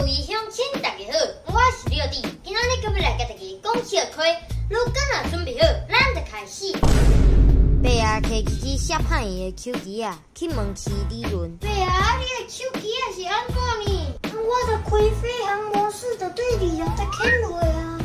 位乡亲大家好，我是廖弟，今仔日搁要来甲大家讲笑开。如果若准备好，咱就开始。爸啊，摕支支写歹伊的手机啊，去问市理论。爸啊，你的手机啊是安怎呢？我的开飞行模式的对理由在看落啊。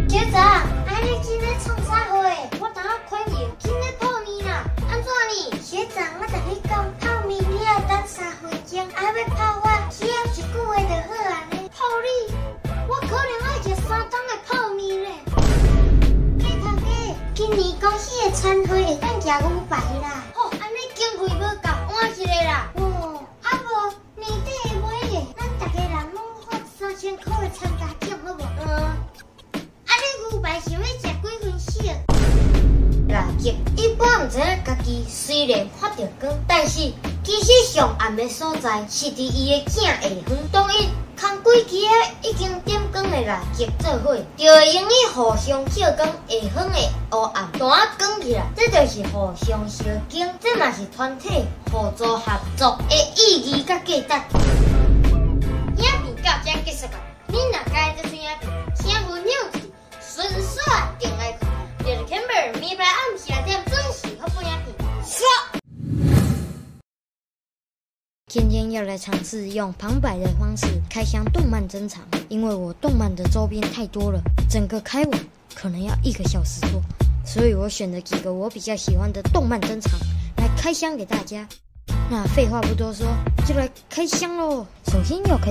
学长，你今日创啥货？我等下看见今日泡面啦，安怎呢？学长，我甲你讲，泡面你要等3分钟，要泡我，只要1句话就好啊呢。泡你？我可能爱食3档的泡面咧。头家，今年公司的餐会会当加500啦。哦，安尼经费无够，换一个啦。哦，啊无年底的尾个，咱大家人拢发3000块的参加奖，好无？你500想要食几分熟？垃圾，一般唔知影家己虽然发着光，但是其实上暗的所在是伫伊的镜下方。当伊空几支已经点光的垃圾做伙，就会用以互相照光下方的黑暗，单啊光起来，这就是互相相敬，这嘛是团体互助合作的意义甲价值。影片到这结束了，你若喜欢这出影片，请分享起，顺续订来看。September 明白暗时6点准时发布影片。说。今天要来尝试用旁白的方式开箱动漫珍藏，因为我动漫的周边太多了，整个开完可能要1个小时多，所以我选了几个我比较喜欢的动漫珍藏来开箱给大家。那废话不多说，就来开箱咯。首先要开